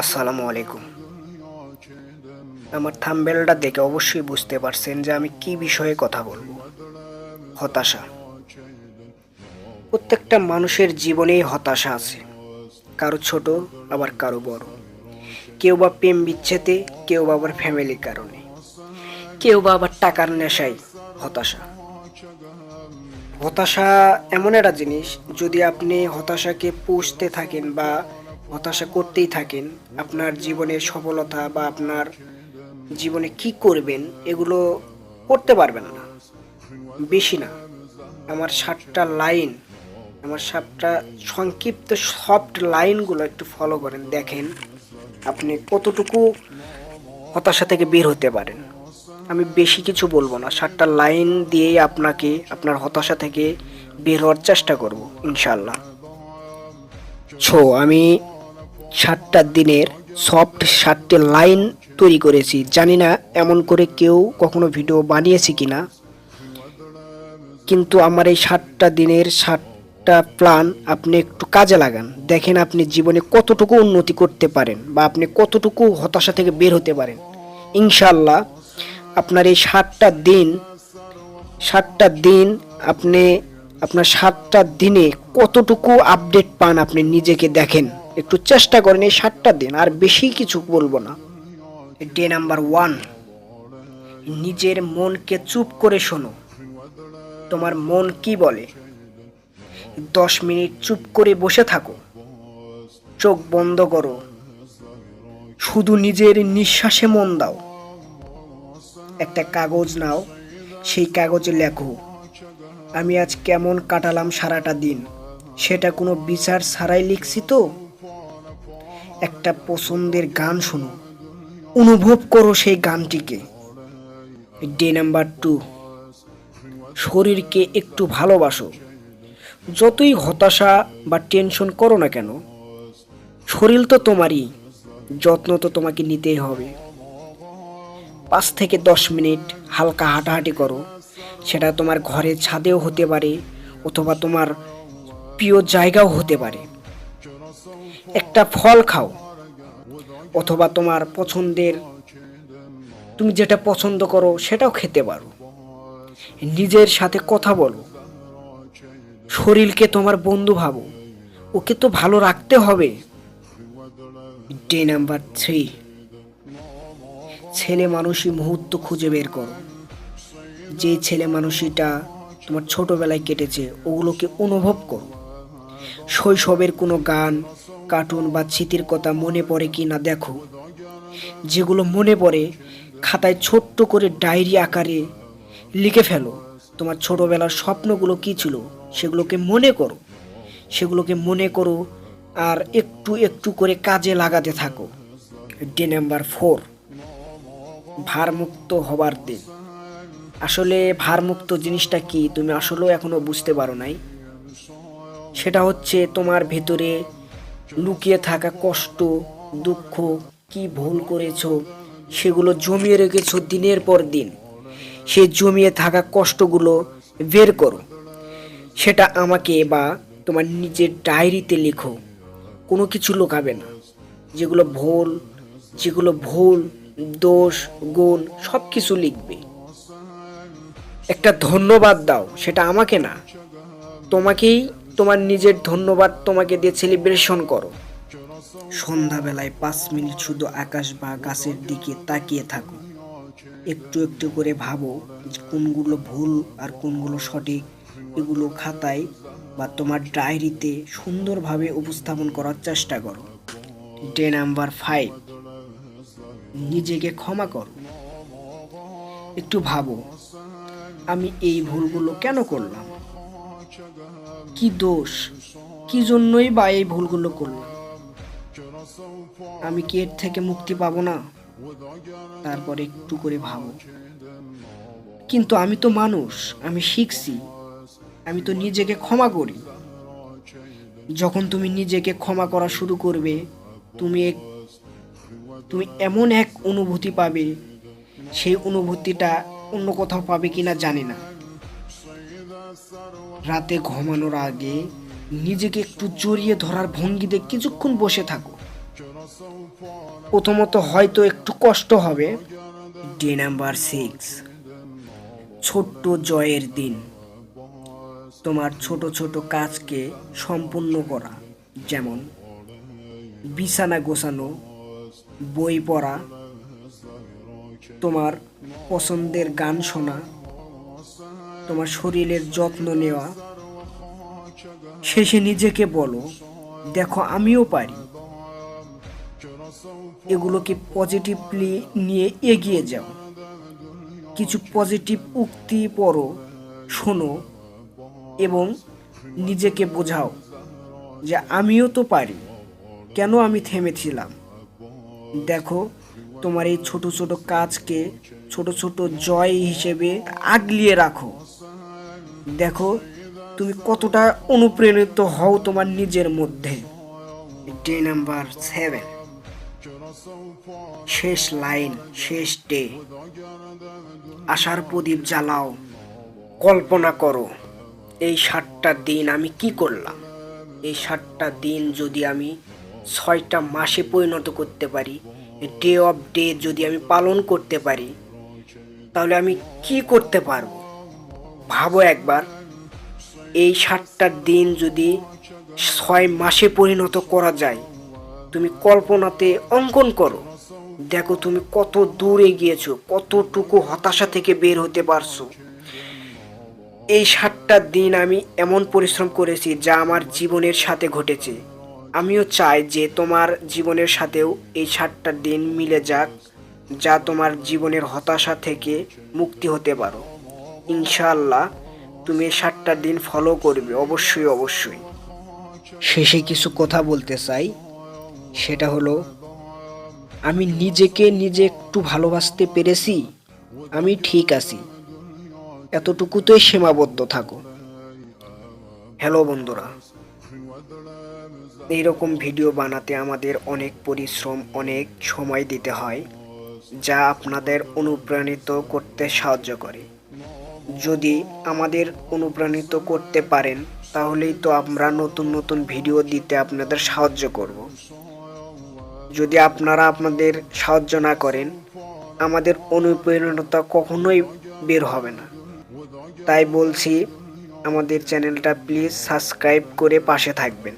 আসসালামু আলাইকুম। আমার থাম্বনেলটা দেখে অবশ্যই বুঝতে পারছেন যে আমি কি বিষয়ে কথা বলবো। হতাশা। প্রত্যেকটা মানুষের জীবনেই হতাশা আছে, কারো ছোট আবার কারো বড়। কেউ বা প্রেম বিচ্ছেদে, কেউ বা আবার ফ্যামিলির কারণে, কেউ বা আবার টাকার নেশায়। হতাশা হতাশা এমন একটা জিনিস, যদি আপনি হতাশাকে পুষতে থাকেন বা হতাশা করতেই থাকেন, আপনার জীবনের সফলতা বা আপনার জীবনে কি করবেন এগুলো করতে পারবেন না। বেশি না, আমার 7টা লাইন, আমার 7টা সংক্ষিপ্ত সফট লাইনগুলো একটু ফলো করেন, দেখেন আপনি কতটুকু হতাশা থেকে বের হতে পারেন। আমি বেশি কিছু বলবো না, 7টা লাইন দিয়েই আপনাকে আপনার হতাশা থেকে বের হওয়ার চেষ্টা করব ইনশাল্লাহ। আমি 7টা দিনের সফট 7টে লাইন তৈরি করেছি। জানি না এমন করে কেউ কখনো ভিডিও বানিয়েছে কিনা, কিন্তু আমার এই 7টা দিনের 7টা প্ল্যান আপনি একটু কাজে লাগান, দেখেন আপনি জীবনে কতটুকু উন্নতি করতে পারেন বা আপনি কতটুকু হতাশা থেকে বের হতে পারেন। ইনশাল্লাহ আপনার এই 7টা দিন আপনি আপনার 7টা দিনে কতটুকু আপডেট পান আপনি নিজেকে দেখেন, একটু চেষ্টা করেন এই 7টা দিন। আর বেশি কিছু বলবো না। ডে নাম্বার 1, নিজের মনকে চুপ করে শোনো। তোমার মন কি বলে? 10 মিনিট চুপ করে বসে থাকো, চোখ বন্ধ করো, শুধু নিজের নিঃশ্বাসে মন দাও। একটা কাগজ নাও, সেই কাগজে লেখো, আমি আজ কেমন কাটালাম সারাটা দিন। সেটা কোনো বিচার ছাড়াই লিখছি তো। একটা পছন্দের গান শোনো, অনুভব করো সেই গানটিকে। ডে নাম্বার 2, শরীরকে একটু ভালোবাসো। যতই হতাশা বা টেনশন করো না কেন, শরীর তো তোমারই, যত্ন তো তোমাকে নিতেই হবে। 5 থেকে 10 মিনিট হালকা হাঁটাহাঁটি করো, সেটা তোমার ঘরের ছাদেও হতে পারে অথবা তোমার প্রিয় জায়গাও হতে পারে। একটা ফল খাও, অথবা তোমার পছন্দের, তুমি যেটা পছন্দ করো সেটাও খেতে পারো। নিজের সাথে কথা বলো, শরীরকে তোমার বন্ধু ভাবো, ওকে তো ভালো রাখতে হবে। ডে নাম্বার 3, ছেলে মানুষই মুহূর্ত খুঁজে বের করো। যে ছেলে মানুষটা তোমার ছোটবেলায় কেটেছে ওগুলোকে অনুভব করো। শৈশবের কোনো গান, কার্টুন বা স্মৃতির কথা মনে পড়ে কি না দেখো। যেগুলো মনে পড়ে, খাতায় ছোট্ট করে ডায়েরি আকারে লিখে ফেলো। তোমার ছোটবেলার স্বপ্নগুলো কী ছিল সেগুলোকে মনে করো আর একটু একটু করে কাজে লাগাতে থাকো। ডে নাম্বার 4, ভারমুক্ত হবার দিন। আসলে ভারমুক্ত জিনিসটা কি তুমি আসলেও এখনো বুঝতে পারো নাই। সেটা হচ্ছে তোমার ভেতরে লুকিয়ে থাকা কষ্ট, দুঃখ, কি ভুল করেছো সেগুলো জমিয়ে রেখেছো দিনের পর দিন। সেই জমিয়ে থাকা কষ্টগুলো বের করো, সেটা আমাকে বা তোমার নিজের ডায়েরিতে লেখো। কোনো কিছু লুকাবে না, যেগুলো ভুল, দোষ, গুণ সব কিছু লিখবে। একটা ধন্যবাদ দাও, সেটা আমাকে না, তোমাকেই। তোমার নিজের ধন্যবাদ তোমাকে দিয়ে সেলিব্রেশন করো। সন্ধ্যাবেলায় 5 মিনিট শুধু আকাশ বা গাছের দিকে তাকিয়ে থাকো। একটু একটু করে ভাবো যে কোনগুলো ভুল আর কোনগুলো সঠিক। এগুলো খাতায় বা তোমার ডায়েরিতে সুন্দরভাবে উপস্থাপন করার চেষ্টা করো। ডে নাম্বার 5, নিজেকে ক্ষমা করো। একটু ভাবো, আমি এই ভুলগুলো কেন করলাম, কি দোষ, কি জন্যই বা এই ভুলগুলো করলাম, আমি কি এর থেকে মুক্তি পাবো না? তারপর একটু করে ভাবো, কিন্তু আমি তো মানুষ, আমি শিখছি, আমি তো নিজেকে ক্ষমা করি। যখন তুমি নিজেকে ক্ষমা করা শুরু করবে, তুমি এক তুমি এমন এক অনুভূতি পাবে, সেই অনুভূতিটা অন্য কোথাও পাবে কিনা জানি না। রাতে ঘুমানোর আগে নিজেকে একটু জড়িয়ে ধরার ভঙ্গিতে কিছুক্ষণ বসে থাকো। প্রথমত হয়তো একটু কষ্ট হবে। ডে নাম্বার 6, ছোট্ট জয়ের দিন। তোমার ছোট ছোট কাজকে সম্পূর্ণ করা, যেমন বিছানা গোছানো, বই পড়া, তোমার পছন্দের গান শোনা, তোমার শরীরের যত্ন নেওয়া। শেষে নিজেকে বলো, দেখো আমিও পারি। এগুলোকে পজিটিভলি নিয়ে এগিয়ে যাও। কিছু পজিটিভ উক্তি পড়ো, শোনো এবং নিজেকে বোঝাও যে আমিও তো পারি, কেন আমি থেমেছিলাম। দেখো তোমার এই ছোট ছোট কাজকে ছোট ছোট জয় হিসেবে আগলিয়ে রাখো। দেখো তুমি কতটা অনুপ্রাণিত হও তোমার নিজের মধ্যে। ডে নাম্বার 7, শেষ লাইন, শেষ ডে। আশার প্রদীপ জ্বালাও। কল্পনা করো এই 7টা দিন আমি কি করলাম। এই 7টা দিন যদি আমি 6টা মাসে পরিণত করতে পারি, ডে অফ ডে যদি আমি পালন করতে পারি, তাহলে আমি কি করতে পারবো। ভাবো একবার, এই 7টা দিন যদি 6 মাসে পরিণত করা যায়, তুমি কল্পনাতে অঙ্কন করো। দেখো তুমি কত দূর এগিয়েছো, কতটুকু হতাশা থেকে বের হতে পারছো। এই 7টা দিন আমি এমন পরিশ্রম করেছি যা আমার জীবনের সাথে ঘটেছে। আমিও চাই যে তোমার জীবনের সাথেও এই 7টা দিন মিলে যাক, যা তোমার জীবনের হতাশা থেকে মুক্তি হতে পারো। ইনশাআল্লাহ তুমি এই 7টা দিন ফলো করবে, অবশ্যই অবশ্যই। শেষে কিছু কথা বলতে চাই, সেটা হলো আমি নিজেকে নিজে একটু ভালোবাসতে পেরেছি, আমি ঠিক আছি, এতটুকুতেই সীমাবদ্ধ থাকো। হ্যালো বন্ধুরা, এইরকম ভিডিও বানাতে আমাদের অনেক পরিশ্রম, অনেক সময় দিতে হয়, যা আপনাদের অনুপ্রাণিত করতে সাহায্য করে। যদি আমাদের অনুপ্রাণিত করতে পারেন, তাহলেই তো আমরা নতুন নতুন ভিডিও দিতে আপনাদের সাহায্য করব। যদি আপনারা আপনাদের সাহায্য না করেন, আমাদের অনুপ্রেরণা কখনোই বের হবে না। তাই বলছি, আমাদের চ্যানেলটা প্লিজ সাবস্ক্রাইব করে পাশে থাকবেন।